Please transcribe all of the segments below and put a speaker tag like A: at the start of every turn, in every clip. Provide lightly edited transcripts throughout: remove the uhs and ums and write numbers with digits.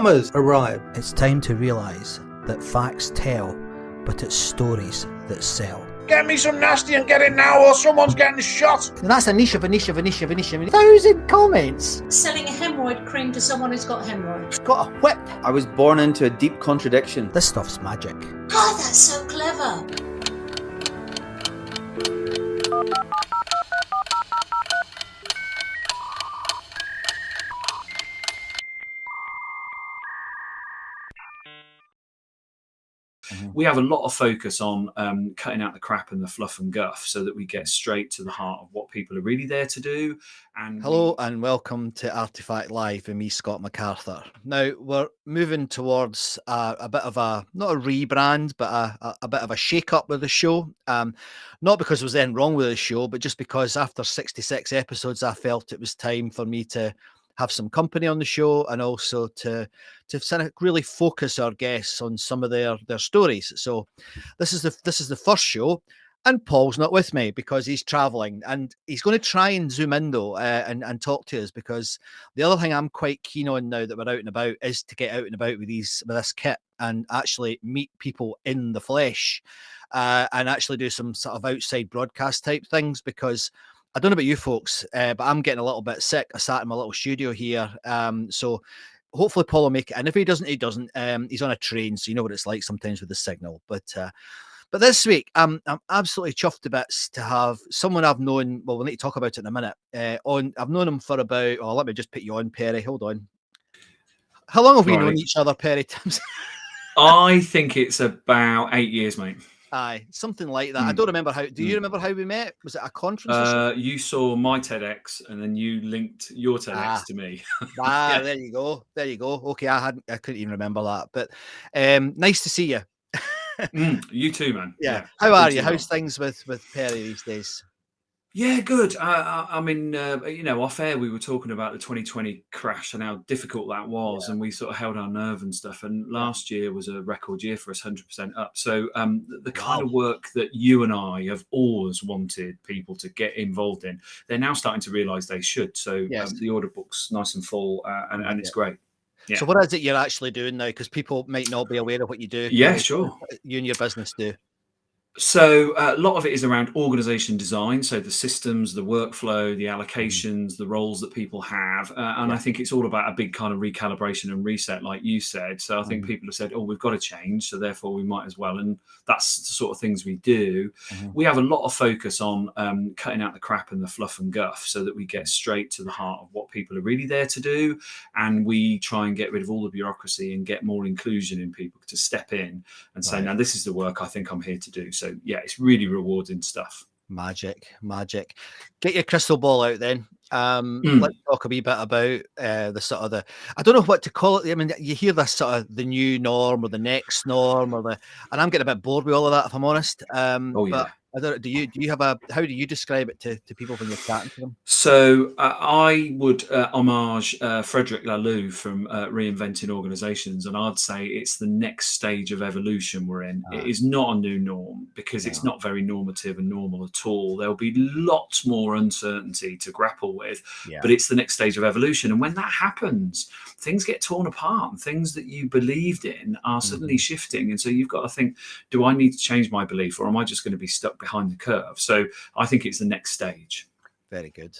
A: Farmers arrive.
B: It's time to realise that facts tell, but it's stories that sell.
C: Get me some nasty and get it now or someone's getting shot.
B: And that's a niche of a niche of a niche of a niche of a 1,000 comments.
D: Selling a hemorrhoid cream to someone who's got hemorrhoids.
B: Got a whip.
E: I was born into a deep contradiction.
B: This stuff's magic.
D: God, that's so clever.
F: We have a lot of focus on cutting out the crap and the fluff and guff so that we get straight to the heart of what people are really there to do. And
B: hello and welcome to Artefact Live with me, Scott MacArthur. Now we're moving towards a bit of a, not a rebrand, but a bit of a shake-up with the show. Not because there was anything wrong with the show, but just because after 66 episodes, I felt it was time for me to have some company on the show and also to sort of really focus our guests on some of their stories. So this is the first show, and Paul's not with me because he's traveling, and he's going to try and zoom in though and talk to us, because the other thing I'm quite keen on now that we're out and about is to get out and about with this kit and actually meet people in the flesh and actually do some sort of outside broadcast type things, because I don't know about you folks, but I'm getting a little bit sick. I sat in my little studio here. So hopefully Paul will make it. And if he doesn't, he doesn't. He's on a train, so you know what it's like sometimes with the signal. But this week, I'm absolutely chuffed to bits to have someone I've known. Well, we'll need to talk about it in a minute. I've known him for about, let me just put you on, Perry. Hold on. How long have we known each other, Perry Timms?
F: I think it's about 8 years, mate.
B: Aye, something like that. I don't remember how. Do you remember how we met? Was it a conference? Or something?
F: You saw my TEDx, and then you linked your TEDx to me.
B: Yeah. There you go. There you go. Okay, I couldn't even remember that. But nice to see you.
F: You too, man.
B: Yeah. How are you? How's things with Perry these days?
F: Yeah, good. I mean, off air we were talking about the 2020 crash and how difficult that was, and we sort of held our nerve and stuff. And last year was a record year for us, 100% up. So the kind of work that you and I have always wanted people to get involved in, they're now starting to realise they should. So the order book's nice and full, and it's great. Yeah.
B: So what is it you're actually doing now? Because people might not be aware of what you do.
F: Yeah, sure.
B: You and your business do.
F: So a lot of it is around organization design. So the systems, the workflow, the allocations, the roles that people have. And I think it's all about a big kind of recalibration and reset, like you said. So I think people have said, we've got to change, so therefore we might as well. And that's the sort of things we do. We have a lot of focus on cutting out the crap and the fluff and guff so that we get straight to the heart of what people are really there to do. And we try and get rid of all the bureaucracy and get more inclusion in people to step in and say, now this is the work I think I'm here to do. So yeah, it's really rewarding stuff.
B: Magic. Get your crystal ball out then. Let's talk a wee bit about I don't know what to call it. I mean, you hear this sort of the new norm or the next norm and I'm getting a bit bored with all of that, if I'm honest. But I don't. Do you have how do you describe it to people when you're chatting to them?
F: So I would homage Frederick Laloux from Reinventing Organizations, and I'd say it's the next stage of evolution we're in. It is not a new norm because it's not very normative and normal at all. There'll be lots more uncertainty to grapple with, but it's the next stage of evolution. And when that happens, things get torn apart, and things that you believed in are suddenly shifting. And so you've got to think, do I need to change my belief, or am I just going to be stuck behind the curve? So I think it's the next stage.
B: Very good.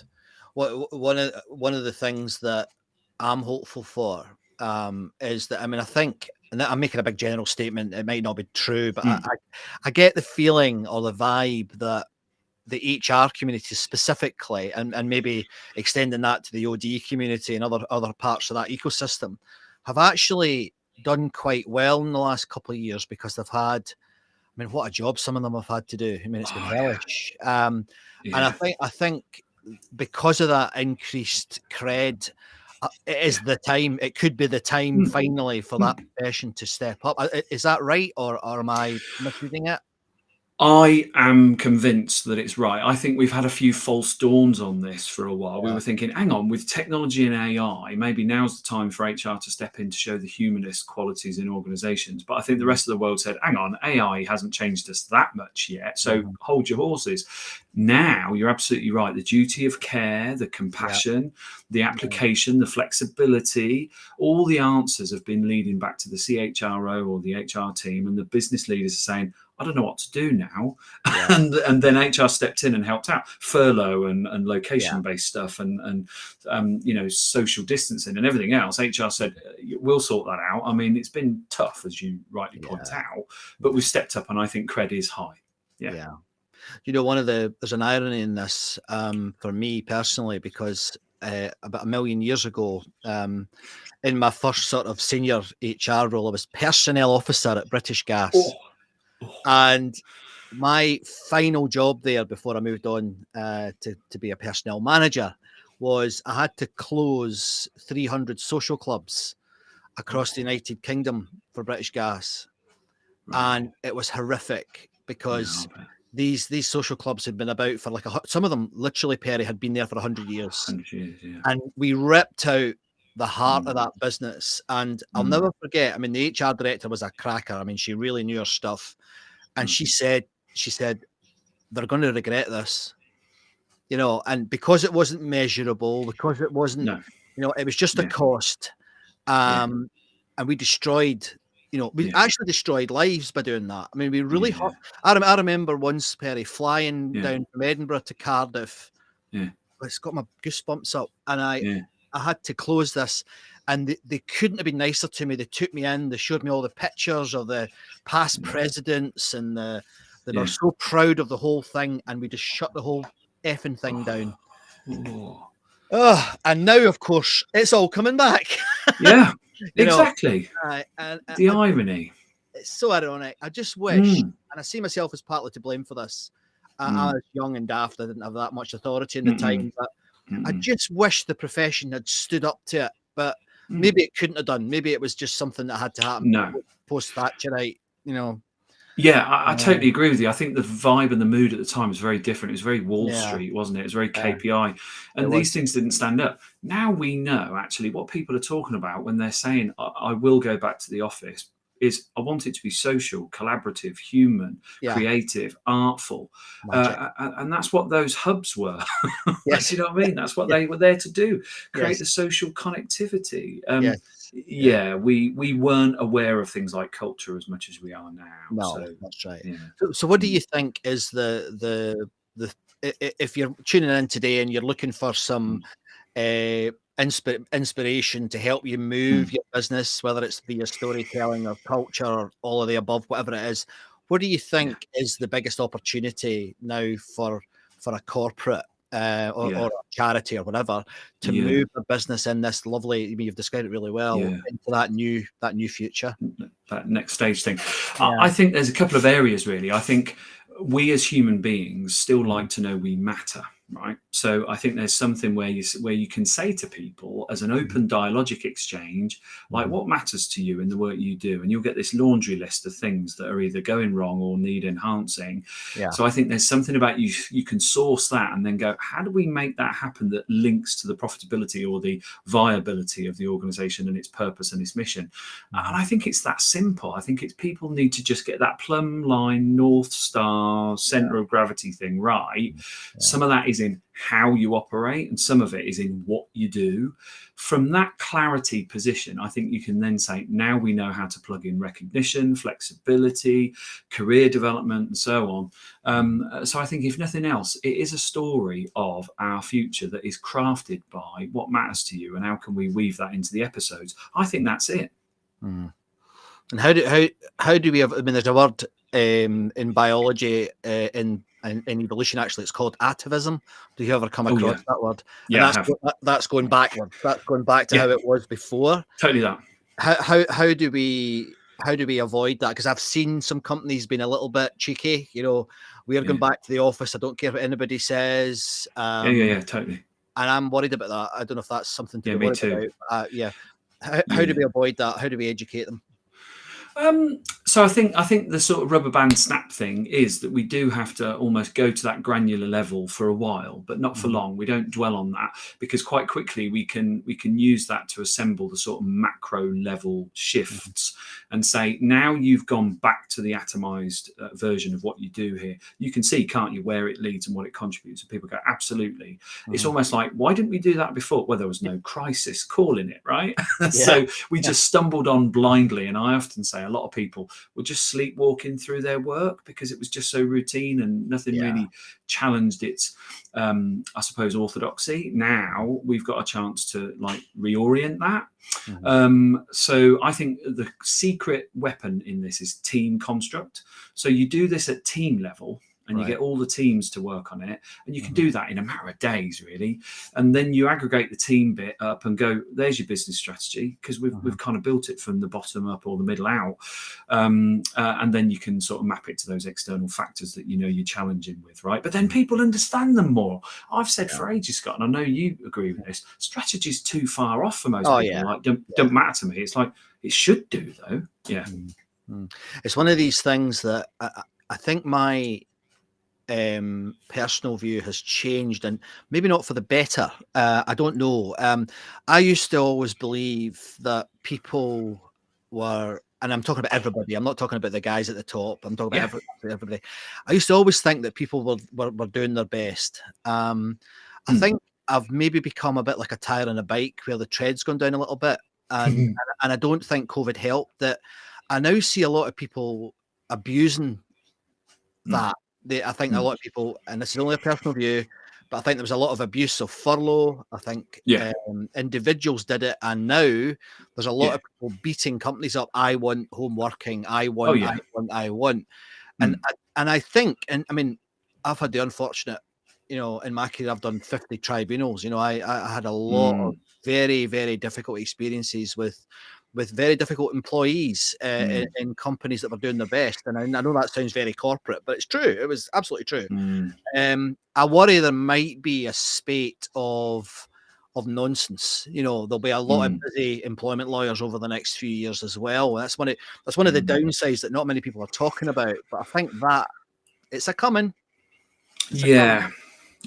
B: One of the things that I'm hopeful for is that, I mean, I think, and I'm making a big general statement, it might not be true, but I get the feeling or the vibe that the HR community specifically, and maybe extending that to the OD community and other parts of that ecosystem, have actually done quite well in the last couple of years, because they've had, I mean, what a job some of them have had to do. I mean, it's been hellish. And I think because of that increased cred, it is the time. It could be the time finally for that profession to step up. Is that right, or am I misreading it?
F: I am convinced that it's right. I think we've had a few false dawns on this for a while. We
B: Yeah.
F: were thinking, hang on, with technology and AI, maybe now's the time for HR to step in to show the humanist qualities in organizations. But I think the rest of the world said, hang on, AI hasn't changed us that much yet. So hold your horses. Now you're absolutely right. The duty of care, the compassion, the application, the flexibility, all the answers have been leading back to the CHRO or the HR team, and the business leaders are saying, I don't know what to do now. And then HR stepped in and helped out. Furlough and location-based stuff and social distancing and everything else. HR said, we'll sort that out. I mean, it's been tough, as you rightly point out, but we've stepped up, and I think cred is high. Yeah.
B: You know, there's an irony in this for me personally, because about 1 million years ago, in my first sort of senior HR role, I was personnel officer at British Gas. And my final job there before I moved on to be a personnel manager was I had to close 300 social clubs across the United Kingdom for British Gas. And it was horrific because these social clubs had been about for some of them literally, Perry, had been there for 100 years.
F: 100 years, yeah.
B: And we ripped out the heart of that business. And I'll never forget, I mean, the HR director was a cracker. I mean, she really knew her stuff. And she said, they're going to regret this, you know, and because it wasn't measurable, because it wasn't, you know, it was just a cost. And we destroyed, you know, we actually destroyed lives by doing that. I mean, we really hurt. I remember once, Perry, flying down from Edinburgh to Cardiff. It's got my goosebumps up, and I had to close this, and they couldn't have been nicer to me. They took me in, they showed me all the pictures of the past presidents, and they were so proud of the whole thing, and we just shut the whole effing thing down. And now, of course, it's all coming back.
F: Yeah, exactly.
B: And
F: the irony.
B: It's so ironic. I just wish, and I see myself as partly to blame for this. I was young and daft. I didn't have that much authority in the time, but I just wish the profession had stood up to it. But maybe it couldn't have done. Maybe it was just something that had to happen post-Thatcherite, you know.
F: Yeah, I totally agree with you. I think the vibe and the mood at the time was very different. It was very Wall Street, wasn't it? It was very KPI. And these things didn't stand up. Now we know actually what people are talking about when they're saying, I will go back to the office, is I want it to be social, collaborative, human, creative, artful. And that's what those hubs were. You know what I mean? That's what they were there to do, create the social connectivity. We weren't aware of things like culture as much as we are now.
B: No, that's right. So what do you think is the if you're tuning in today and you're looking for some inspiration to help you move your business, whether it's via storytelling or culture or all of the above, whatever it is, what do you think is the biggest opportunity now for a corporate or a charity or whatever to move the business in this lovely, I mean, you've described it really well, into that new future,
F: that next stage thing? I think there's a couple of areas really. I think we as human beings still like to know we matter, right? So I think there's something where you can say to people as an open dialogic exchange, like, what matters to you in the work you do, and you'll get this laundry list of things that are either going wrong or need enhancing. So I think there's something about you can source that and then go, how do we make that happen that links to the profitability or the viability of the organization and its purpose and its mission? And I think it's that simple. I think it's people need to just get that plumb line, North Star, center of gravity thing right. Some of that is in how you operate, and some of it is in what you do. From that clarity position, I think you can then say, now we know how to plug in recognition, flexibility, career development, and so on. So I think, if nothing else, it is a story of our future that is crafted by what matters to you, and how can we weave that into the episodes. I think that's it.
B: And how do we have, I mean, there's a word in biology, in evolution, actually, it's called atavism. Do you ever come across that word?
F: Yeah,
B: that's going backwards. That's going back to how it was before.
F: Totally that.
B: How do we avoid that? Because I've seen some companies being a little bit cheeky. You know, we're going back to the office. I don't care what anybody says.
F: Totally.
B: And I'm worried about that. I don't know if that's something to be
F: me
B: worried
F: too.
B: about. How do we avoid that? How do we educate them?
F: So I think the sort of rubber band snap thing is that we do have to almost go to that granular level for a while, but not for long. We don't dwell on that, because quite quickly we can use that to assemble the sort of macro level shifts and say, now you've gone back to the atomized version of what you do here. You can see, can't you, where it leads and what it contributes. And people go, absolutely. It's almost like, why didn't we do that before? Well, there was no crisis call in it, right? So we just stumbled on blindly. And I often say a lot of people were just sleepwalking through their work because it was just so routine and nothing really challenged its, I suppose, orthodoxy. Now we've got a chance to like reorient that. So I think the secret weapon in this is team construct. So you do this at team level, and you get all the teams to work on it, and you can do that in a matter of days, really. And then you aggregate the team bit up and go, there's your business strategy, because we've kind of built it from the bottom up or the middle out. And then you can sort of map it to those external factors that you're challenging with, right? But then people understand them more. I've said for ages, Scott, and I know you agree with this, strategy is too far off for most people. Like, don't matter to me. It's like, it should do, though. Yeah.
B: It's one of these things that I think my personal view has changed, and maybe not for the better. I don't know. I used to always believe that people were, and I'm talking about everybody, I'm not talking about the guys at the top, I'm talking about everybody. I used to always think that people were doing their best. I think I've maybe become a bit like a tire on a bike where the tread's gone down a little bit, and I don't think COVID helped. That I now see a lot of people abusing that. I think a lot of people, and this is only a personal view, but I think there was a lot of abuse of furlough. I think individuals did it, and now there's a lot of people beating companies up. I want home working. I want. I want. And I think, and I mean, I've had the unfortunate, in my career, I've done 50 tribunals. I had a lot of very, very difficult experiences with very difficult employees in companies that were doing their best. And I know that sounds very corporate, but it's true. It was absolutely true. I worry there might be a spate of nonsense. There'll be a lot of busy employment lawyers over the next few years as well. That's one of the downsides that not many people are talking about. But I think that it's a coming.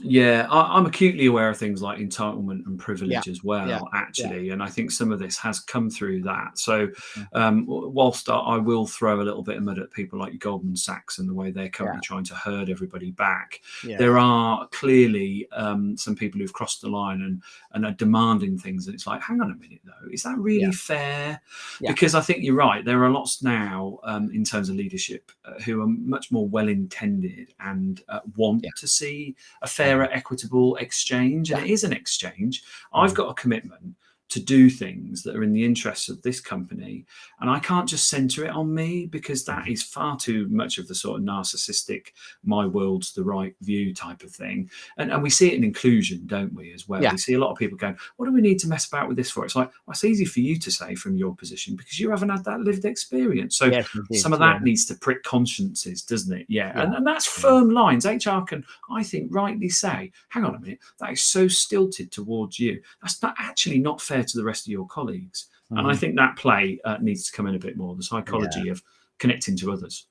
F: Yeah, I'm acutely aware of things like entitlement and privilege as well, actually. And I think some of this has come through that. So whilst I will throw a little bit of mud at people like Goldman Sachs and the way they're currently trying to herd everybody back, there are clearly some people who've crossed the line and are demanding things. And it's like, hang on a minute, though, is that really fair? Because I think you're right. There are lots now in terms of leadership who are much more well-intended and want to see a fairer, equitable exchange. And it is an exchange. I've got a commitment to do things that are in the interests of this company, and I can't just center it on me, because that is far too much of the sort of narcissistic, my world's the right view type of thing. And we see it in inclusion, don't we, as well? We see a lot of people going, what do we need to mess about with this for? It's like, well, it's easy for you to say from your position because you haven't had that lived experience. So some of that needs to prick consciences, doesn't it? And that's firm lines. HR can, I think, rightly say, hang on a minute, that is so stilted towards you. That's not fair to the rest of your colleagues. And I think that play needs to come in a bit more, the psychology of connecting to others.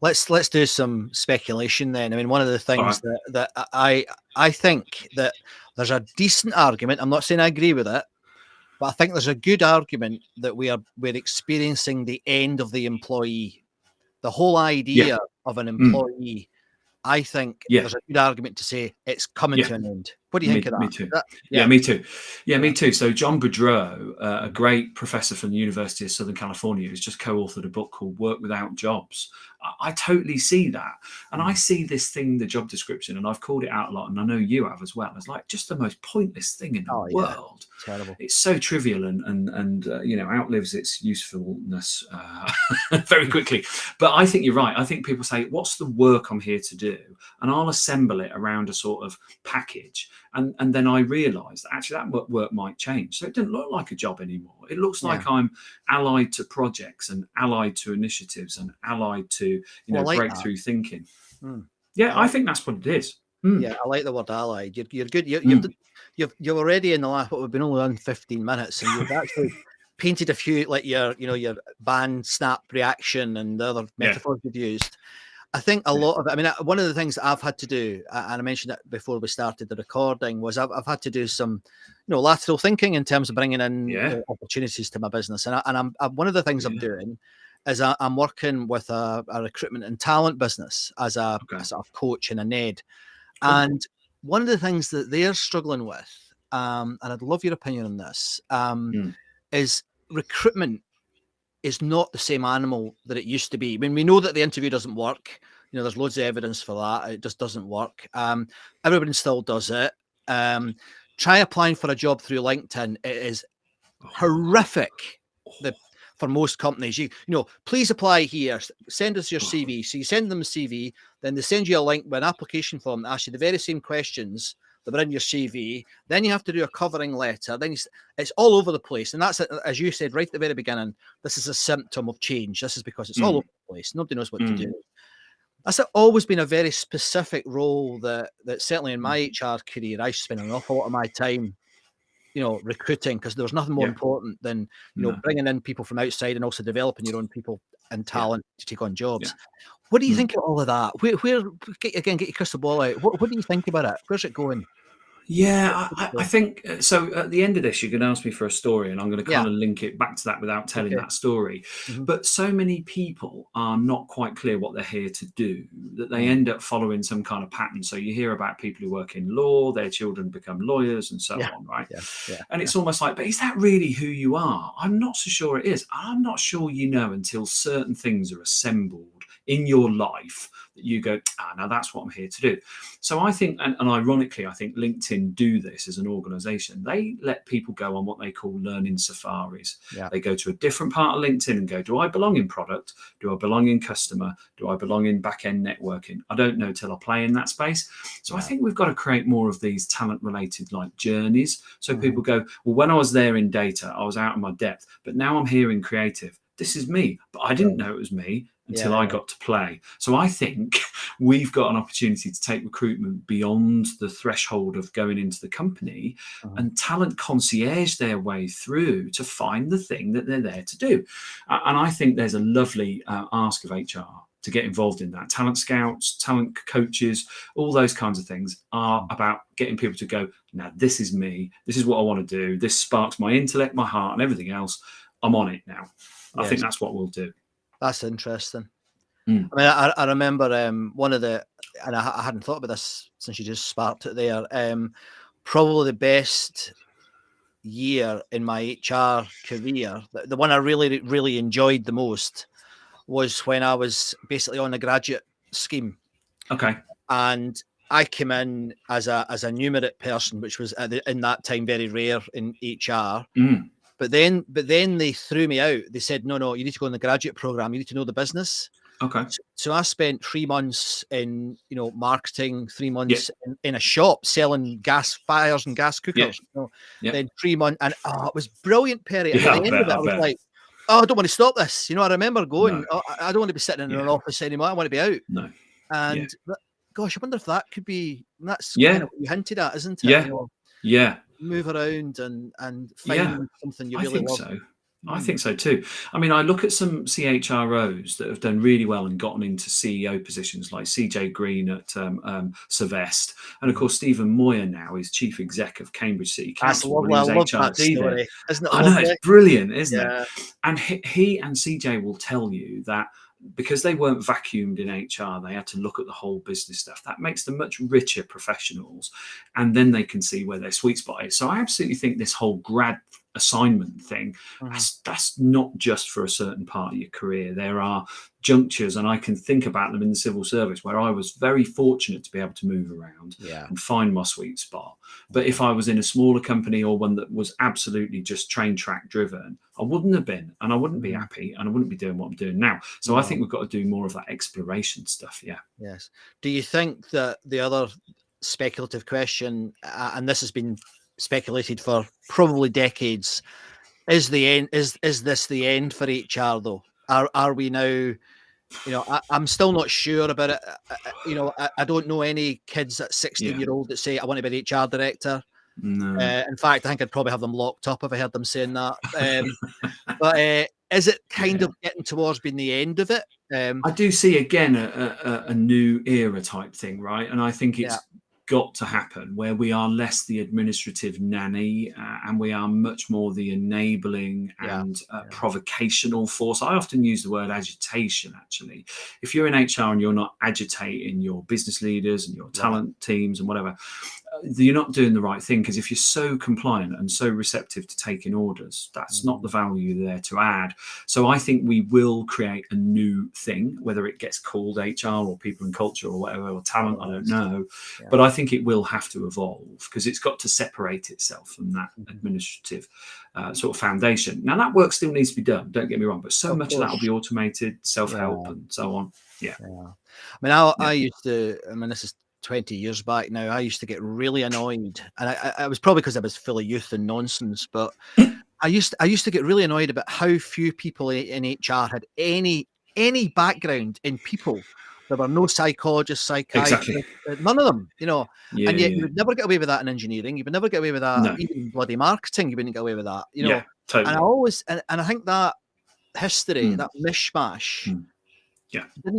B: Let's do some speculation then. I mean, one of the things that I think that there's a decent argument, I'm not saying I agree with it, but I think there's a good argument that we're experiencing the end of the employee. The whole idea of an employee, I think there's a good argument to say it's coming to an end. What do you think of that?
F: Me too. Me too. Me too. So John Boudreau, a great professor from the University of Southern California, has just co-authored a book called Work Without Jobs. I totally see that. And I see this thing, the job description, and I've called it out a lot, and I know you have as well. It's like just the most pointless thing in the world.
B: Terrible.
F: It's so trivial and outlives its usefulness very quickly. But I think you're right. I think people say, what's the work I'm here to do? And I'll assemble it around a sort of package. And then I realised that actually that work might change. So it doesn't look like a job anymore. It looks like I'm allied to projects and allied to initiatives and allied to breakthrough thinking. I think that's what it is.
B: Yeah, I like the word allied. You're good. You're already in the last, we've been only on 15 minutes, and painted a few, like your band snap reaction and the other metaphors you've used. I think a lot of it, I mean, one of the things that I've had to do, and I mentioned it before we started the recording, was I've had to do some, lateral thinking in terms of bringing in opportunities to my business. And I'm one of the things I'm doing is I'm working with a recruitment and talent business as a sort of coach and a NED. And one of the things that they're struggling with, and I'd love your opinion on this, is recruitment is not the same animal that it used to be. I mean, we know that the interview doesn't work. There's loads of evidence for that. It just doesn't work. Everybody still does it. Try applying for a job through LinkedIn. It is horrific. For most companies, please apply here. Send us your CV. So you send them a CV, then they send you a link with an application form that asks you the very same questions that were in your CV. Then you have to do a covering letter. Then it's all over the place. And that's, as you said right at the very beginning, this is a symptom of change. This is because it's all over the place. Nobody knows what to do. That's always been a very specific role that certainly in my HR career, I spent an awful lot of my time, recruiting, because there was nothing more important than, bringing in people from outside and also developing your own people and talent to take on jobs. What do you think of all of that? Where get your crystal ball out. What do you think about it? Where's it going?
F: Yeah, I think so. At the end of this, you're going to ask me for a story, and I'm going to kind of link it back to that without telling that story. But so many people are not quite clear what they're here to do, that they end up following some kind of pattern. So you hear about people who work in law, their children become lawyers and so on, right? And it's almost like, but is that really who you are? I'm not so sure it is. I'm not sure until certain things are assembled in your life that you go, now that's what I'm here to do. So I think, and ironically, I think LinkedIn do this as an organization. They let people go on what they call learning safaris. They go to a different part of LinkedIn and go, do I belong in product? Do I belong in customer? Do I belong in back-end networking? I don't know till I play in that space. So I think we've got to create more of these talent-related like journeys. So people go, well, when I was there in data, I was out of my depth, but now I'm here in creative. This is me, but I didn't know it was me until I got to play. So I think we've got an opportunity to take recruitment beyond the threshold of going into the company and talent concierge their way through to find the thing that they're there to do. And I think there's a lovely ask of HR to get involved in that. Talent scouts, talent coaches, all those kinds of things are about getting people to go, now this is me. This is what I want to do. This sparks my intellect, my heart, and everything else. I'm on it now. I think that's what we'll do.
B: That's interesting. I mean, I remember one of the, and I hadn't thought about this since you just sparked it there. Probably the best year in my HR career, the one I really, really enjoyed the most, was when I was basically on a graduate scheme.
F: Okay.
B: And I came in as a numerate person, which was in that time very rare in HR. But then they threw me out. They said, no, you need to go in the graduate program. You need to know the business.
F: Okay.
B: So I spent 3 months in, marketing, 3 months in a shop selling gas fires and gas cookers. Then 3 months, and it was brilliant, Perry. At the end of it, I was like, I don't want to stop this. I remember going, I don't want to be sitting in an office anymore. I want to be out.
F: No.
B: And gosh, I wonder if that could be. That's kind of what you hinted at, isn't it?
F: Yeah.
B: Move around and find something you really love.
F: So. I think so too. I mean, I look at some CHROs that have done really well and gotten into CEO positions, like CJ Green at Savest, and of course Stephen Moyer now is chief exec of Cambridge City Council.
B: I love that story. Isn't it?
F: I know, it's brilliant, isn't it? And he and CJ will tell you that because they weren't vacuumed in HR, they had to look at the whole business stuff. That makes them much richer professionals, and then they can see where their sweet spot is. So I absolutely think this whole grad assignment thing, that's not just for a certain part of your career. There are junctures, and I can think about them in the civil service, where I was very fortunate to be able to move around and find my sweet spot. But if I was in a smaller company or one that was absolutely just train track driven, I wouldn't have been, and I wouldn't be happy, and I wouldn't be doing what I'm doing now. So I think we've got to do more of that exploration stuff.
B: Yes. Do you think that the other speculative question, and this has been speculated for probably decades, is the end? Is this the end for HR though? Are we now? I'm still not sure about it. I don't know any kids at 16-year-old that say I want to be an HR director.
F: No.
B: In fact, I think I'd probably have them locked up if I heard them saying that. But is it kind of getting towards being the end of it?
F: I do see again a new era type thing, right? And I think
B: Yeah.
F: it's got to happen where we are less the administrative nanny and we are much more the enabling and provocational force. I often use the word agitation, actually. If you're in HR and you're not agitating your business leaders and your talent teams and whatever, you're not doing the right thing, because if you're so compliant and so receptive to taking orders, that's not the value there to add. So I think we will create a new thing, whether it gets called HR or people and culture or whatever, or talent, I don't know. But I think it will have to evolve, because it's got to separate itself from that administrative sort of foundation. Now, that work still needs to be done, don't get me wrong, but so much of that will be automated, self-help and so on. I
B: mean, I used to, I mean, this is 20 years back now, I used to get really annoyed, and I was probably because I was full of youth and nonsense, but I used to get really annoyed about how few people in HR had any background in people. There were no psychologists, psychiatrists, none of them, you know. And yet you would never get away with that in engineering. You would never get away with that, even in bloody marketing. You wouldn't get away with that, you know.
F: Totally.
B: And I always, and I think that history, that mishmash,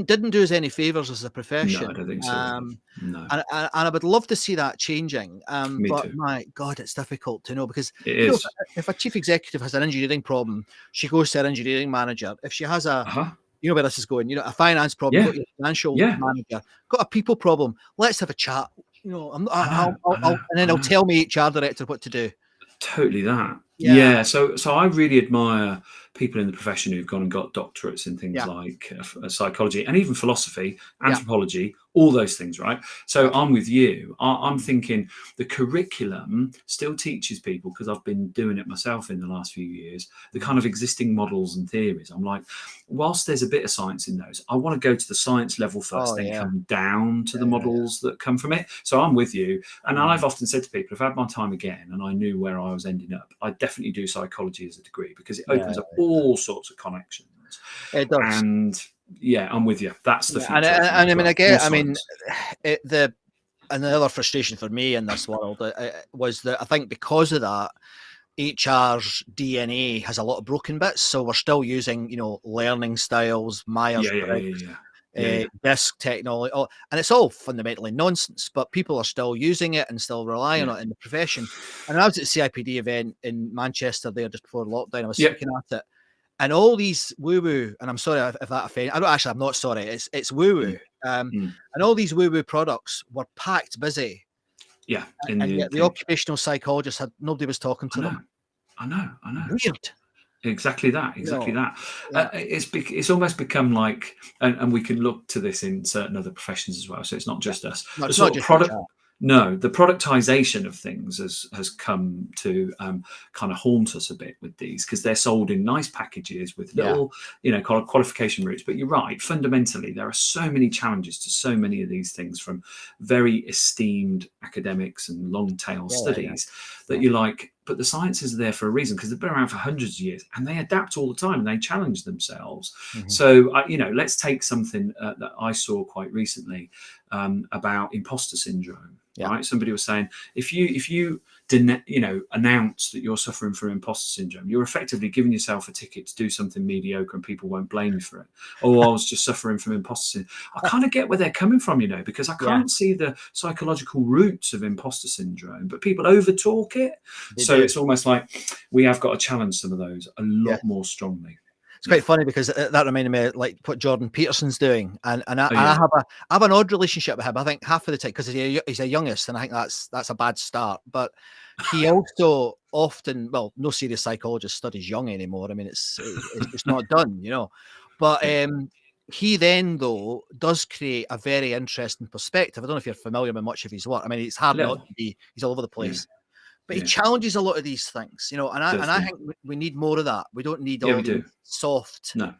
B: didn't do us any favors as a profession.
F: No, I don't think so. No.
B: And I would love to see that changing.
F: Me
B: But
F: too.
B: my God, it's difficult to know, because
F: It
B: you know,
F: is.
B: if a chief executive has an engineering problem, she goes to her engineering manager. If she has a you know where this is going, you know, a finance problem, go to your financial manager. Got a people problem, let's have a chat. You know, and then I'll tell my HR director what to do.
F: Totally that. So I really admire people in the profession who've gone and got doctorates in things like psychology and even philosophy, anthropology, all those things, right? So I'm with you. I'm thinking the curriculum still teaches people, because I've been doing it myself in the last few years, the kind of existing models and theories. I'm like, whilst there's a bit of science in those, I want to go to the science level first, then come down to the models that come from it. So I'm with you. And I've often said to people, if I had my time again and I knew where I was ending up, I'd definitely do psychology as a degree, because it opens up all sorts of connections.
B: It does.
F: And I'm with you. That's the future.
B: And I mean, again, I mean, another frustration for me in this world was that I think because of that, HR's DNA has a lot of broken bits. So we're still using, you know, learning styles, Myers-Briggs, DISC technology, and it's all fundamentally nonsense, but people are still using it and still relying on it in the profession. And I was at the CIPD event in Manchester there just before lockdown. I was speaking at it, and all these woo-woo, and I'm sorry if that offends. I'm not sorry. It's woo-woo. And all these woo-woo products were packed busy. And yet the occupational psychologists nobody was talking to them.
F: I know.
B: Weird.
F: Exactly that. It's almost become like, and we can look to this in certain other professions as well. So it's not just us.
B: No, it's not just
F: product. No, the productization of things has come to kind of haunt us a bit with these, because they're sold in nice packages with little, you know, kind of qualification routes. But you're right. Fundamentally, there are so many challenges to so many of these things, from very esteemed academics and long tail studies that you're like, but the sciences are there for a reason, because they've been around for hundreds of years and they adapt all the time and they challenge themselves. So, you know, let's take something that I saw quite recently about imposter syndrome. Right? Somebody was saying, if you announce that you're suffering from imposter syndrome, you're effectively giving yourself a ticket to do something mediocre and people won't blame you for it. Oh, I was just suffering from imposter syndrome. I kind of get where they're coming from, you know, because I can't see the psychological roots of imposter syndrome, but people overtalk it. So it's almost like we have got to challenge some of those a lot more strongly.
B: It's quite funny, because that reminded me of like what Jordan Peterson's doing, and I have an odd relationship with him. I think half of the time, because he's a youngest, and I think that's a bad start. But he also often, well, no serious psychologist studies young anymore. I mean, it's not done, you know. But he then though does create a very interesting perspective. I don't know if you're familiar with much of his work. I mean, it's hard not to be. He's all over the place. But he challenges a lot of these things, you know, and I think we need more of that. We don't need all the soft.
F: No.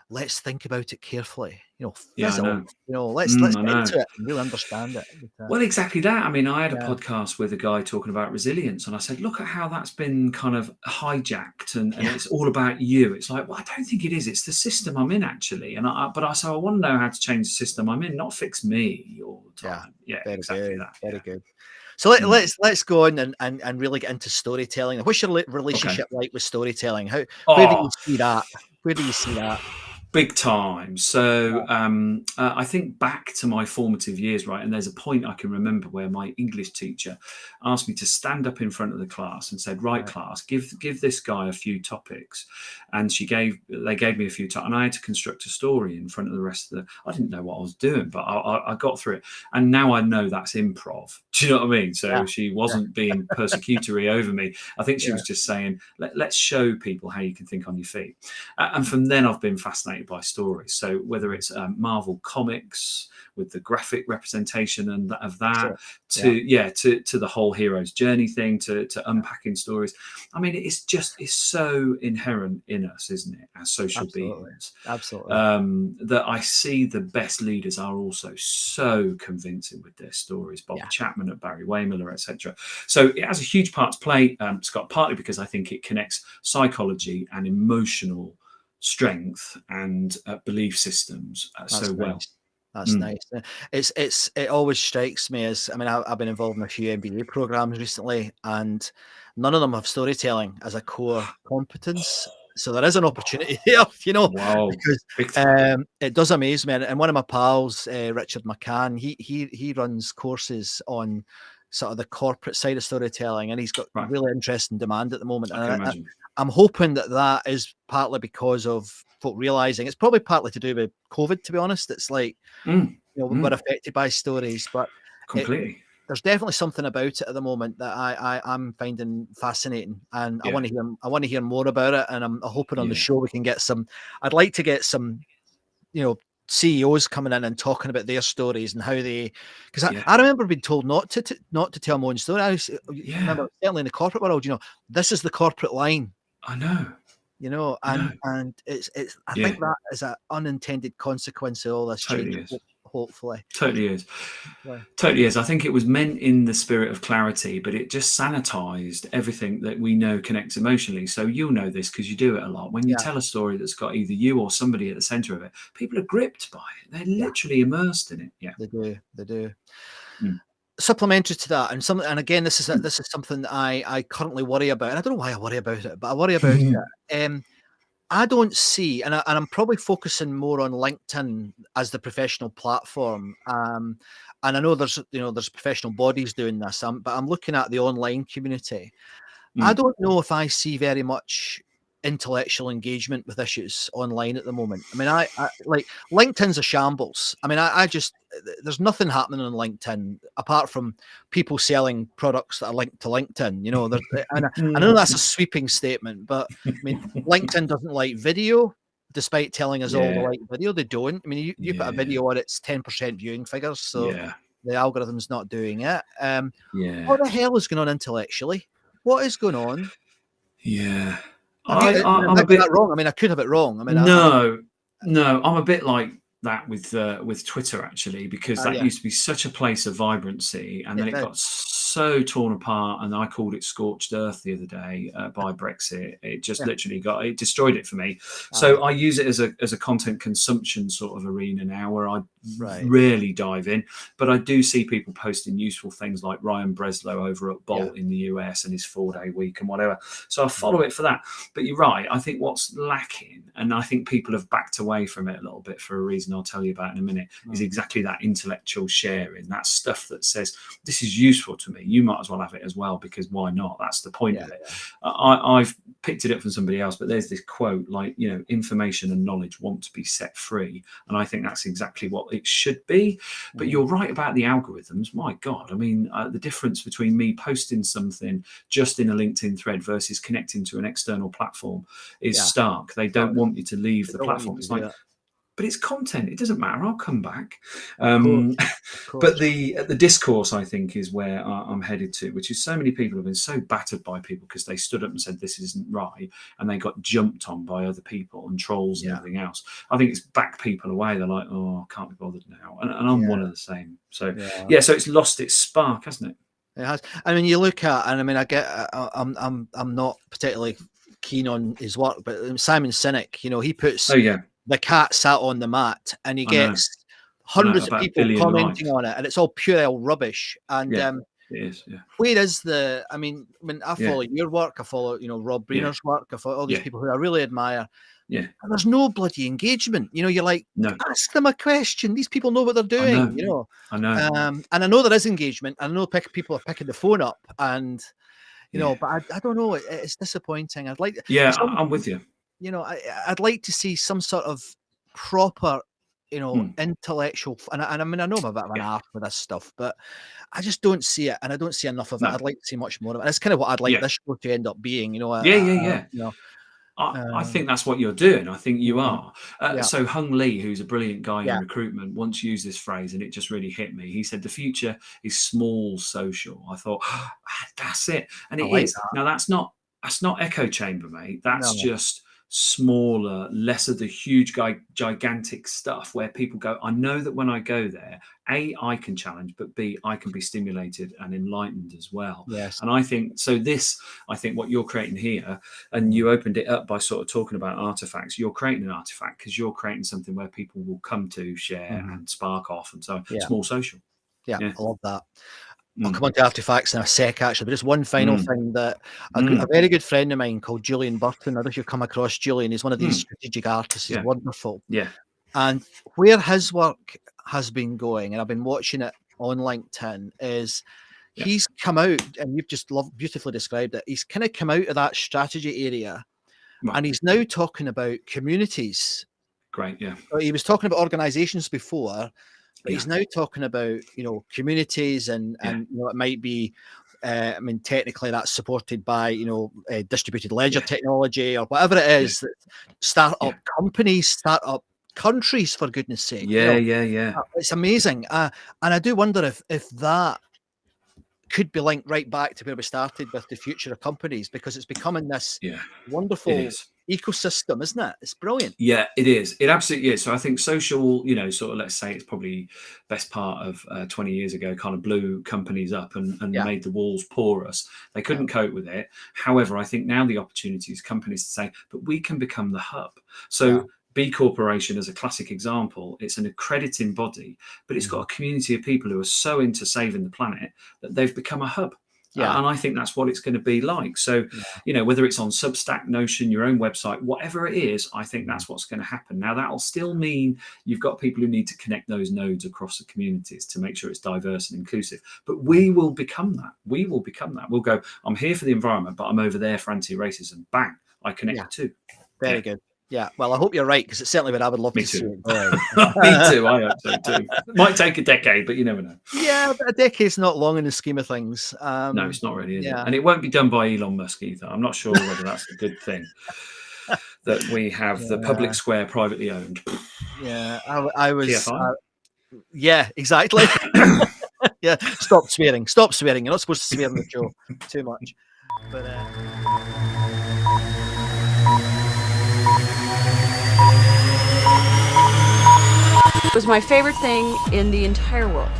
B: Let's think about it carefully. You know, fizzle. You know, let's get into it and really understand it.
F: Well, exactly that. I mean, I had a podcast with a guy talking about resilience, and I said, look at how that's been kind of hijacked, and it's all about you. It's like, well, I don't think it is. It's the system I'm in, actually. And I want to know how to change the system I'm in, not fix me all the time. Exactly that.
B: Very good. So let's go on and really get into storytelling. What's your relationship like with storytelling? Where do you
F: Oh,
B: see that? Where do you see that?
F: big time. So I think back to my formative years, right? And there's a point I can remember where my English teacher asked me to stand up in front of the class and said, "Right, class, give this guy a few topics." And they gave me a few topics, and I had to construct a story in front of the rest of the. I didn't know what I was doing, but I got through it, and now I know that's improv. Do you know what I mean? So she wasn't being persecutory over me. I think she was just saying, let's show people how you can think on your feet. And from then I've been fascinated by stories. So whether it's Marvel Comics with the graphic representation and of that, to the whole hero's journey thing, to unpacking stories. I mean, it's so inherent in us, isn't it, as social beings?
B: Absolutely.
F: That I see the best leaders are also so convincing with their stories. Bob Chapman at Barry Wehmiller, etc. So it has a huge part to play, Scott, partly because I think it connects psychology and emotional strength and belief systems so well.
B: That's nice. It always strikes me as, I mean, I've been involved in a few MBA programs recently, and none of them have storytelling as a core competence. So there is an opportunity there, because it does amaze me. And one of my pals, Richard McCann, he runs courses on sort of the corporate side of storytelling, and he's got really interesting demand at the moment.
F: I can imagine.
B: I'm hoping that is partly because of folk realizing it's probably partly to do with COVID, to be honest. It's like, we're affected by stories, but
F: completely.
B: There's definitely something about it at the moment that I'm finding fascinating, and I want to hear more about it. And I'm hoping on the show we can get some. I'd like to get some, CEOs coming in and talking about their stories and how they, because I remember being told not to tell my own story. I remember certainly in the corporate world, this is the corporate line.
F: I know.
B: And it's I think that is an unintended consequence of all this change. Hopefully.
F: Totally is. I think it was meant in the spirit of clarity, but it just sanitized everything that we know connects emotionally. So you'll know this because you do it a lot. When you tell a story that's got either you or somebody at the center of it, people are gripped by it. They're literally immersed in it. Yeah,
B: they do. Supplementary to that, and again, this is something that I currently worry about, and I don't know why I worry about it, but I worry about it. I don't see, and I'm probably focusing more on LinkedIn as the professional platform. And I know there's professional bodies doing this, but I'm looking at the online community. I don't know if I see very much intellectual engagement with issues online at the moment. I mean, I like LinkedIn's a shambles. I mean, I just, there's nothing happening on LinkedIn apart from people selling products that are linked to LinkedIn. And I know that's a sweeping statement, but I mean, LinkedIn doesn't like video, despite telling us all to like video. They don't. I mean, you put a video on, it's 10% viewing figures, so the algorithm's not doing it. What the hell is going on intellectually? What is going on?
F: Yeah.
B: I'm a bit wrong. I mean, I could have it wrong. I mean,
F: no, I'm a bit like that with Twitter actually, because that used to be such a place of vibrancy, and then it got so torn apart, and I called it scorched earth the other day by Brexit. It just literally it destroyed it for me. So I use it as a content consumption sort of arena now, where I rarely dive in, but I do see people posting useful things like Ryan Breslow over at Bolt in the US and his 4-day week and whatever. So I follow it for that. But you're right. I think what's lacking, and I think people have backed away from it a little bit for a reason I'll tell you about in a minute, is exactly that intellectual sharing, that stuff that says, this is useful to me. You might as well have it as well, because why not? That's the point of it. I've picked it up from somebody else, but there's this quote like, information and knowledge want to be set free. And I think that's exactly what it should be. But you're right about the algorithms. My God, I mean, the difference between me posting something just in a LinkedIn thread versus connecting to an external platform is stark. They don't want you to leave the platform. It's like, but it's content. It doesn't matter. I'll come back. But the discourse, I think, is where I'm headed to, which is so many people have been so battered by people because they stood up and said this isn't right, and they got jumped on by other people and trolls and everything else. I think it's backed people away. They're like, oh, I can't be bothered now. And I'm one of the same. So, so it's lost its spark, hasn't it?
B: It has. I mean, you look at, and I mean, I'm not particularly keen on his work, but Simon Sinek, he puts the cat sat on the mat, and he gets hundreds of people commenting on it, and it's all pure rubbish. And
F: It is. Yeah.
B: where is the? I mean, when I follow your work, I follow Rob Breener's work, I follow all these people who I really admire.
F: Yeah.
B: And there's no bloody engagement. You're like,
F: No.
B: ask them a question. These people know what they're doing.
F: I know.
B: And I know there is engagement. I know people are picking the phone up, and but I don't know. It's disappointing. I'd like.
F: I'm with you.
B: I'd like to see some sort of proper, intellectual. And I mean, I know I'm a bit of an art with this stuff, but I just don't see it, and I don't see enough of it. I'd like to see much more of it. And it's kind of what I'd like this show to end up being.
F: I think that's what you're doing. I think you are. So Hung Lee, who's a brilliant guy in recruitment, once used this phrase, and it just really hit me. He said, the future is small social. I thought, that's it. And it is. That. Now, that's not echo chamber, mate. That's just smaller, less of the huge gigantic stuff where people go, I know that when I go there, A, I can challenge, but B, I can be stimulated and enlightened as well.
B: Yes.
F: And I think what you're creating here, and you opened it up by sort of talking about artifacts, you're creating an artifact because you're creating something where people will come to share and spark off, and so small social.
B: I love that. I'll come on to artifacts in a sec, actually, but just one final thing that a very good friend of mine called Julian Burton. I don't know if you've come across Julian. He's one of these strategic artists. He's wonderful.
F: Yeah.
B: And where his work has been going, and I've been watching it on LinkedIn, is he's come out, and you've just beautifully described it. He's kind of come out of that strategy area, and he's now talking about communities.
F: Great, yeah.
B: So he was talking about organizations before, but he's now talking about, communities and it might be, I mean, technically that's supported by, distributed ledger technology or whatever it is, that startup companies, startup countries, for goodness sake. It's amazing. And I do wonder if that could be linked right back to where we started with the future of companies, because it's becoming this wonderful ecosystem, isn't it? It's brilliant.
F: Yeah, it is. It absolutely is. So I think social, sort of, let's say it's probably best part of 20 years ago, kind of blew companies up and made the walls porous. They couldn't cope with it. However, I think now the opportunity is companies to say, but we can become the hub. So B Corporation is a classic example. It's an accrediting body, but it's got a community of people who are so into saving the planet that they've become a hub. And I think that's what it's going to be like. So, whether it's on Substack, Notion, your own website, whatever it is, I think that's what's going to happen. Now, that'll still mean you've got people who need to connect those nodes across the communities to make sure it's diverse and inclusive. But we will become that. We will become that. We'll go, I'm here for the environment, but I'm over there for anti-racism. Bang, I connect too.
B: Very good. Yeah, well, I hope you're right, because it's certainly what I would love to see.
F: Me too. I hope so too. Might take a decade, but you never know.
B: Yeah, but a decade's not long in the scheme of things.
F: No, it's not really, is it? And it won't be done by Elon Musk either. I'm not sure whether that's a good thing, that we have the public square privately owned.
B: Yeah, I was... yeah, exactly. Stop swearing. You're not supposed to swear on the show too much. But...
A: It was my favorite thing in the entire world.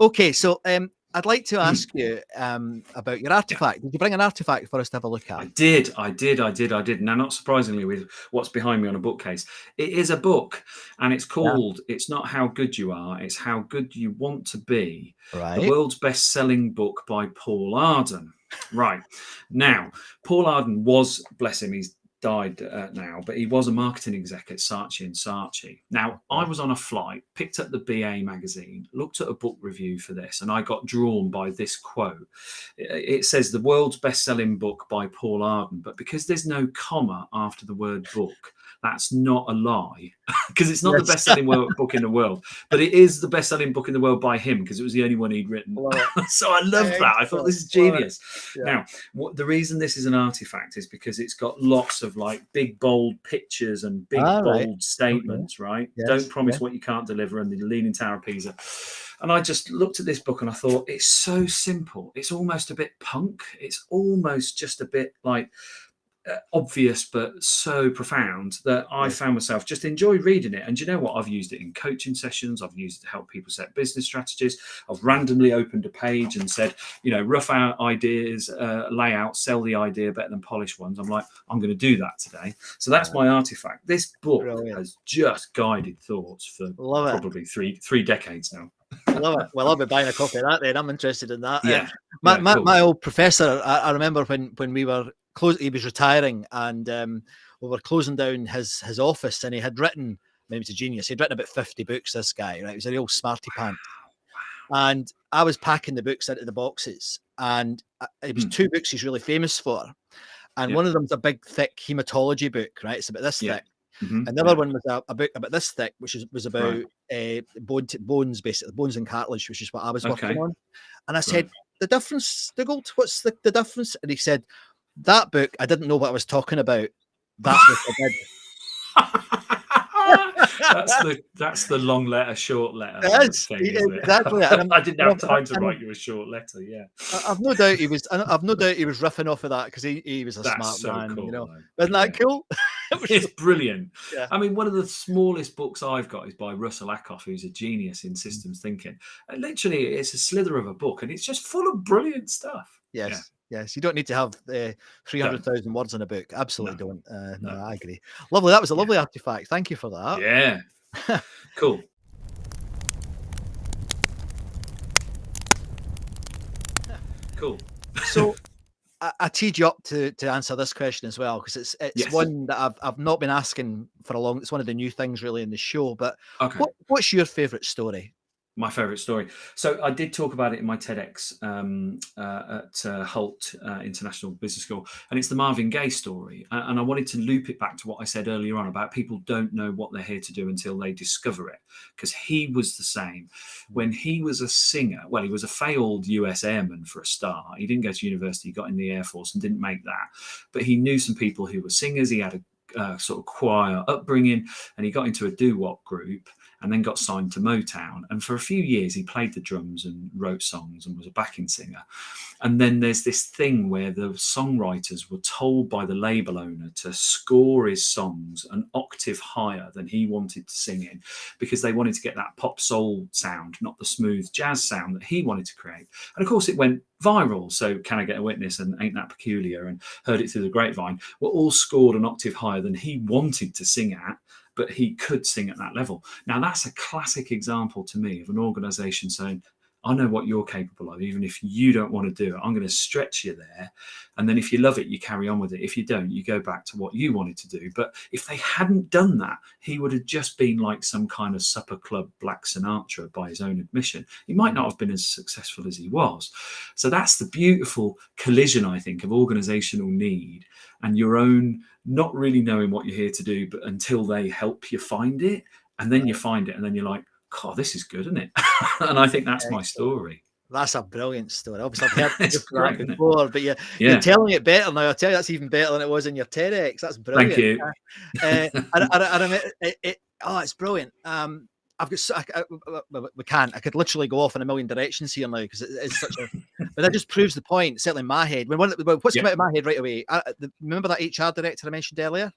B: Okay, so I'd like to ask you about your artifact. Did you bring an artifact for us to have a look at?
F: I did. Now, not surprisingly, with what's behind me on a bookcase, it is a book, and it's called It's Not How Good You Are, It's How Good You Want to Be.
B: Right.
F: The world's best-selling book by Paul Arden. Right. Now, Paul Arden was, bless him, he's died now, but he was a marketing exec at Saatchi & Saatchi. Now, I was on a flight, picked up the BA magazine, looked at a book review for this, and I got drawn by this quote. It says the world's best-selling book by Paul Arden, but because there's no comma after the word book, that's not a lie, because it's not the best-selling book in the world, but it is the best-selling book in the world by him, because it was the only one he'd written. So I loved that. I thought, this is genius. Now, the reason this is an artifact is because it's got lots of like big, bold pictures and big, bold statements, right? Yes, don't promise what you can't deliver, and the Leaning Tower of Pisa. And I just looked at this book and I thought, it's so simple. It's almost a bit punk. It's almost just a bit like... obvious but so profound that I found myself just enjoy reading it. And you know what? I've used it in coaching sessions. I've used it to help people set business strategies. I've randomly opened a page and said, rough out ideas, layout, sell the idea better than polished ones. I'm like, I'm going to do that today. So that's my artifact. This book has just guided thoughts for probably three decades now.
B: I love it. Well, I'll be buying a copy of that then. I'm interested in that.
F: Yeah.
B: My old professor, I remember when we were he was retiring, and we were closing down his office, and he had written, I mean, he was a genius. He'd written about 50 books, this guy, right? He was a real smarty pants. And I was packing the books into the boxes, and it was two books he's really famous for. And one of them's a big, thick hematology book, right? It's about this thick. And the other one was a book about this thick, which was about bones, basically, bones and cartilage, which is what I was working on. And I said, the difference, Diggold, what's the difference? And he said, that book, I didn't know what I was talking about. That book I did.
F: That's the long letter, short letter.
B: Thing, exactly.
F: I didn't have time to write you a short letter. Yeah,
B: I've no doubt he was. I've no doubt he was riffing off of that because he was a smart man.
F: Cool,
B: you know,
F: though.
B: Isn't that cool?
F: It's brilliant.
B: Yeah.
F: I mean, one of the smallest books I've got is by Russell Ackoff, who's a genius in systems thinking. And literally, it's a slither of a book, and it's just full of brilliant stuff.
B: Yes.
F: Yeah.
B: Yes, you don't need to have 300,000 words in a book. Absolutely don't. No, I agree. Lovely. That was a lovely artifact. Thank you for that.
F: Yeah. Cool. Cool.
B: So I teed you up to answer this question as well, because it's one that I've not been asking for a long. It's one of the new things really in the show. But what's your favourite story?
F: My favourite story. So I did talk about it in my TEDx at Hult International Business School, and it's the Marvin Gaye story. And I wanted to loop it back to what I said earlier on about people don't know what they're here to do until they discover it, because he was the same. When he was a singer, well, he was a failed US airman for a start. He didn't go to university, he got in the Air Force and didn't make that. But he knew some people who were singers. He had a sort of choir upbringing, and he got into a doo-wop group and then got signed to Motown. And for a few years, he played the drums and wrote songs and was a backing singer. And then there's this thing where the songwriters were told by the label owner to score his songs an octave higher than he wanted to sing in, because they wanted to get that pop soul sound, not the smooth jazz sound that he wanted to create. And of course, it went viral. So Can I Get a Witness and Ain't That Peculiar and Heard It Through the Grapevine were all scored an octave higher than he wanted to sing at, but he could sing at that level. Now, that's a classic example to me of an organization saying, I know what you're capable of. Even if you don't want to do it, I'm going to stretch you there. And then if you love it, you carry on with it. If you don't, you go back to what you wanted to do. But if they hadn't done that, he would have just been like some kind of supper club Black Sinatra by his own admission. He might not have been as successful as he was. So that's the beautiful collision, I think, of organizational need and your own not really knowing what you're here to do, but until they help you find it. And then you find it, and then you're like, God, this is good, isn't it? And I think that's my story.
B: That's a brilliant story. Obviously, I've heard
F: It's great,
B: before, but you're telling it better now. I'll tell you, that's even better than it was in your TEDx. That's brilliant.
F: Thank you.
B: It's brilliant. I've got I could literally go off in a million directions here now, because it's such a. But that just proves the point. Certainly in my head. What's come out of my head right away? Remember that HR director I mentioned earlier?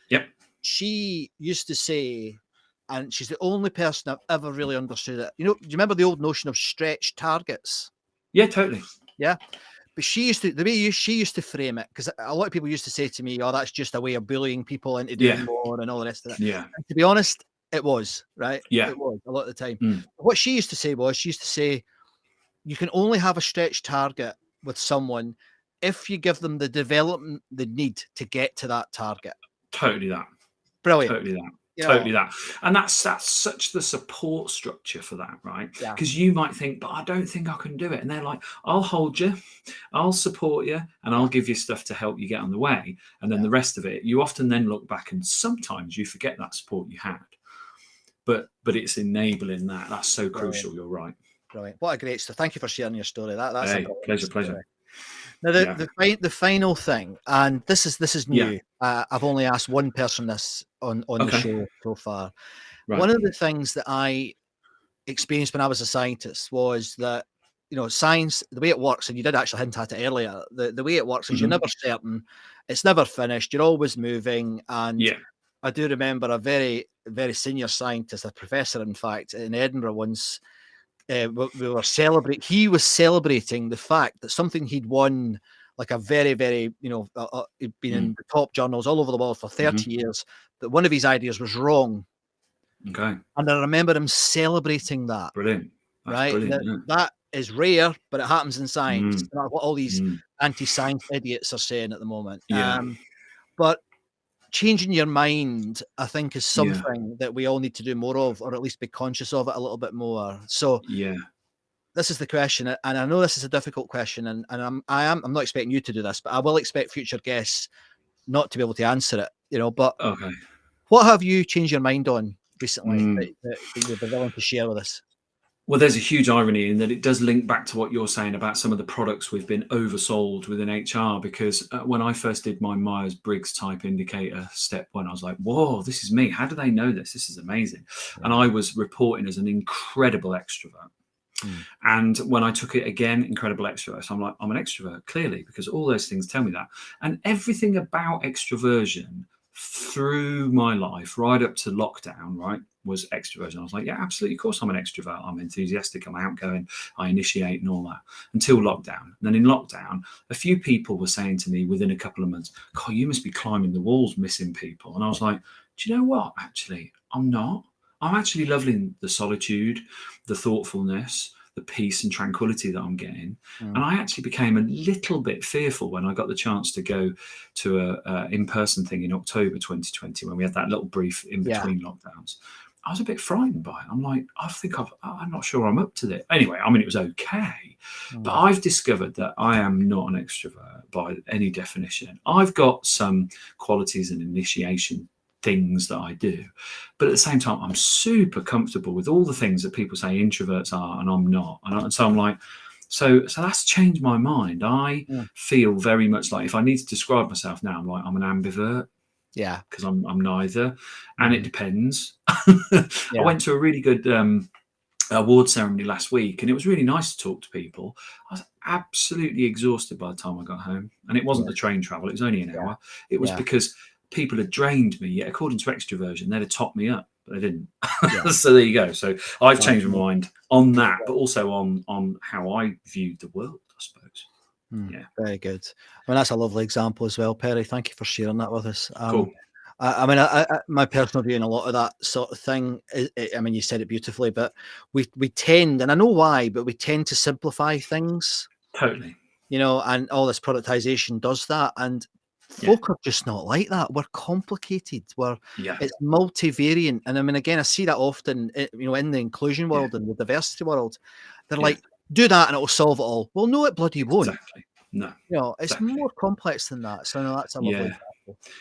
F: Yep.
B: She used to say, and she's the only person I've ever really understood it. You know, do you remember the old notion of stretch targets?
F: Yeah, totally.
B: Yeah. But she used to, she used to frame it, because a lot of people used to say to me, oh, that's just a way of bullying people into doing more and all the rest of it.
F: Yeah.
B: And to be honest, it was, right?
F: Yeah.
B: It was a lot of the time. What she used to say, you can only have a stretch target with someone if you give them the development they need to get to that target.
F: Totally that.
B: Brilliant.
F: Totally that. Totally that. And that's such the support structure for that, right?
B: Yeah.
F: Because you might think, but I don't think I can do it. And they're like, I'll hold you, I'll support you, and I'll give you stuff to help you get on the way. And then the rest of it, you often then look back and sometimes you forget that support you had. But it's enabling that. That's so crucial. You're right.
B: Brilliant. What a great story. Thank you for sharing your story. That's a
F: pleasure.
B: Now the final thing, and this is new. I've only asked one person this on the show so far. Right. One of the things that I experienced when I was a scientist was that, you know, science, the way it works, and you did actually hint at it earlier, the way it works is you're never certain, it's never finished, you're always moving. And I do remember a very, very senior scientist, a professor, in fact, in Edinburgh once, he was celebrating the fact that something he'd won, like a very, very, he'd been in the top journals all over the world for 30 years, that one of his ideas was wrong.
F: Okay.
B: And I remember him celebrating that.
F: Brilliant. That's
B: right?
F: brilliant. Yeah.
B: That is rare, but it happens in science.
F: Mm,
B: Not what all these
F: mm,
B: anti-science idiots are saying at the moment.
F: yeah.
B: But changing your mind, I think, is
F: Yeah.
B: something that we all need to do more of, or at least be conscious of it a little bit more. So
F: Yeah.
B: this is the question, and I know this is a difficult question, and I'm not expecting you to do this, but I will expect future guests not to be able to answer it, But
F: Okay.
B: what have you changed your mind on recently
F: Mm.
B: that you'd be willing to share with us?
F: Well, there's a huge irony in that it does link back to what you're saying about some of the products we've been oversold within HR. Because when I first did my Myers-Briggs type indicator step 1, I was like, whoa, this is me. How do they know this? This is amazing.
B: Yeah.
F: And I was reporting as an incredible extrovert. And when I took it again, incredible extrovert. So I'm like, I'm an extrovert, clearly, because all those things tell me that. And everything about extroversion through my life, right up to lockdown, right, was extroversion. I was like, yeah, absolutely. Of course I'm an extrovert. I'm enthusiastic. I'm outgoing. I initiate and all that until lockdown. And then in lockdown, a few people were saying to me within a couple of months, God, you must be climbing the walls, missing people. And I was like, do you know what? Actually, I'm not. I'm actually loving the solitude, the thoughtfulness, the peace and tranquility that I'm getting. And I actually became a little bit fearful when I got the chance to go to a in-person thing in October 2020, when we had that little brief in between lockdowns. I was a bit frightened by it. I'm like, I'm not sure I'm up to it. Anyway, I mean, it was okay. But I've discovered that I am not an extrovert by any definition. I've got some qualities and initiation things that I do, but at the same time I'm super comfortable with all the things that people say introverts are and I'm not, and so I'm like, so that's changed my mind. I feel very much like, if I need to describe myself now, I'm like, I'm an ambivert, because I'm neither, and it depends. I went to a really good award ceremony last week, and it was really nice to talk to people. I was absolutely exhausted by the time I got home, and it wasn't the train travel, it was only an hour. It was because people had drained me, yet according to extroversion, they'd have topped me up, but they didn't. So there you go. So I've changed my mind on that, but also on how I viewed the world, I suppose. Yeah.
B: Very good. I mean, that's a lovely example as well, Perry. Thank you for sharing that with us.
F: Cool.
B: I mean, my personal view in a lot of that sort of thing, I mean, you said it beautifully, but we tend, and I know why, but we tend to simplify things.
F: Totally.
B: And all this productization does that. And folk are just not like that. We're complicated. It's multivariant. And I mean, again, I see that often, in the inclusion world and the diversity world. They're like, do that and it'll solve it all. Well, no, it bloody won't.
F: Exactly. No.
B: It's more complex than that. So no, that's a lovely example.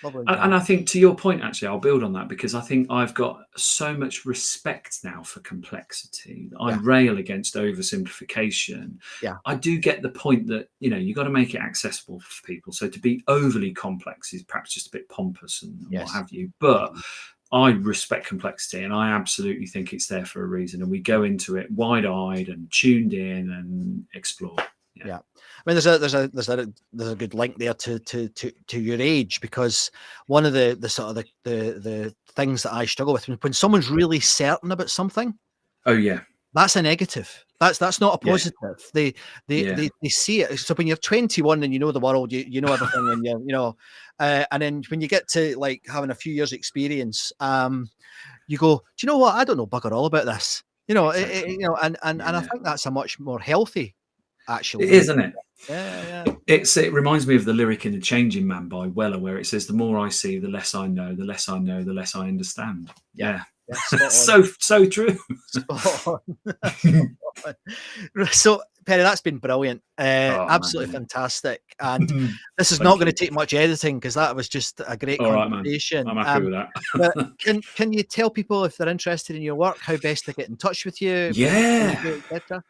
B: Lovely
F: example. And I think, to your point, actually, I'll build on that, because I think I've got so much respect now for complexity. I rail against oversimplification. I do get the point that, you've got to make it accessible for people. So to be overly complex is perhaps just a bit pompous and what have you. But I respect complexity, and I absolutely think it's there for a reason. And we go into it wide-eyed and tuned in and explore.
B: Yeah. I mean, there's a good link there to your age, because one of the sort of the things that I struggle with, when someone's really certain about something.
F: Oh yeah.
B: That's a negative. That's not a positive. They see it. So when you're 21 and you know the world, you know everything, and and then when you get to like having a few years experience, you go, do you know what? I don't know bugger all about this. And I think that's a much more healthy, actually.
F: It is, isn't it?
B: Yeah.
F: It reminds me of the lyric in The Changing Man by Weller, where it says, the more I see, the less I know, the less I know, the less I understand. Yeah. So true.
B: So Perry, that's been brilliant. Absolutely fantastic. And this is not going to take much editing, because that was just a great conversation.
F: I'm happy with that.
B: But can you tell people, if they're interested in your work, how best to get in touch with you?
F: etc.?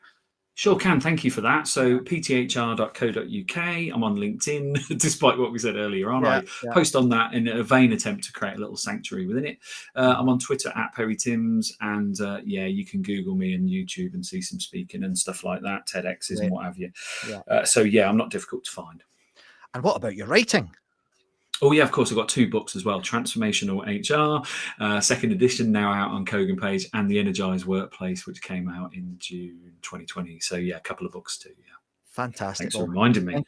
F: Sure can. Thank you for that. So pthr.co.uk. I'm on LinkedIn, despite what we said earlier on. I post on that in a vain attempt to create a little sanctuary within it. I'm on Twitter @PerryTims, and you can Google me and YouTube and see some speaking and stuff like that, TEDx's and what have you. I'm not difficult to find.
B: And what about your writing?
F: Oh, yeah, of course. I've got 2 books as well. Transformational HR, second edition, now out on Kogan Page, and The Energized Workplace, which came out in June 2020. So, a couple of books too,
B: Fantastic.
F: Thanks for reminding me.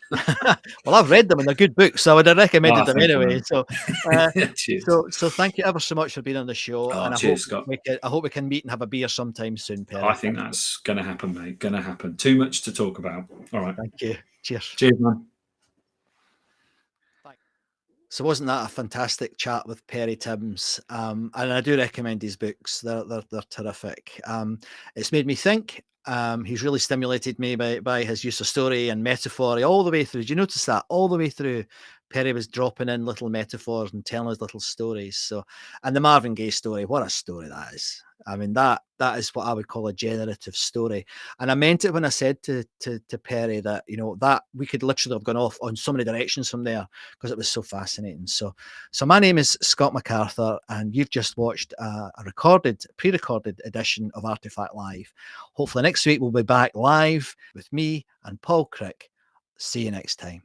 B: Well, I've read them and they're good books, so I would have recommended them
F: Thank you,
B: anyway.
F: man.
B: So,
F: Cheers.
B: so thank you ever so much for being on the show.
F: Oh,
B: And
F: cheers, Scott.
B: I hope we can meet and have a beer sometime soon, Perry.
F: I think that's going to happen, mate. Going to happen. Too much to talk about. All right.
B: Thank you. Cheers.
F: Cheers, man.
B: So wasn't that a fantastic chat with Perry Timms? And I do recommend his books. They're terrific. It's made me think. He's really stimulated me by his use of story and metaphor all the way through. Did you notice that? All the way through, Perry was dropping in little metaphors and telling us little stories. So, and the Marvin Gaye story, what a story that is. I mean, that is what I would call a generative story. And I meant it when I said to Perry that, you know, that we could literally have gone off on so many directions from there because it was so fascinating. So my name is Scott MacArthur, and you've just watched a pre-recorded edition of Artefact Live. Hopefully next week we'll be back live with me and Paul Crick. See you next time.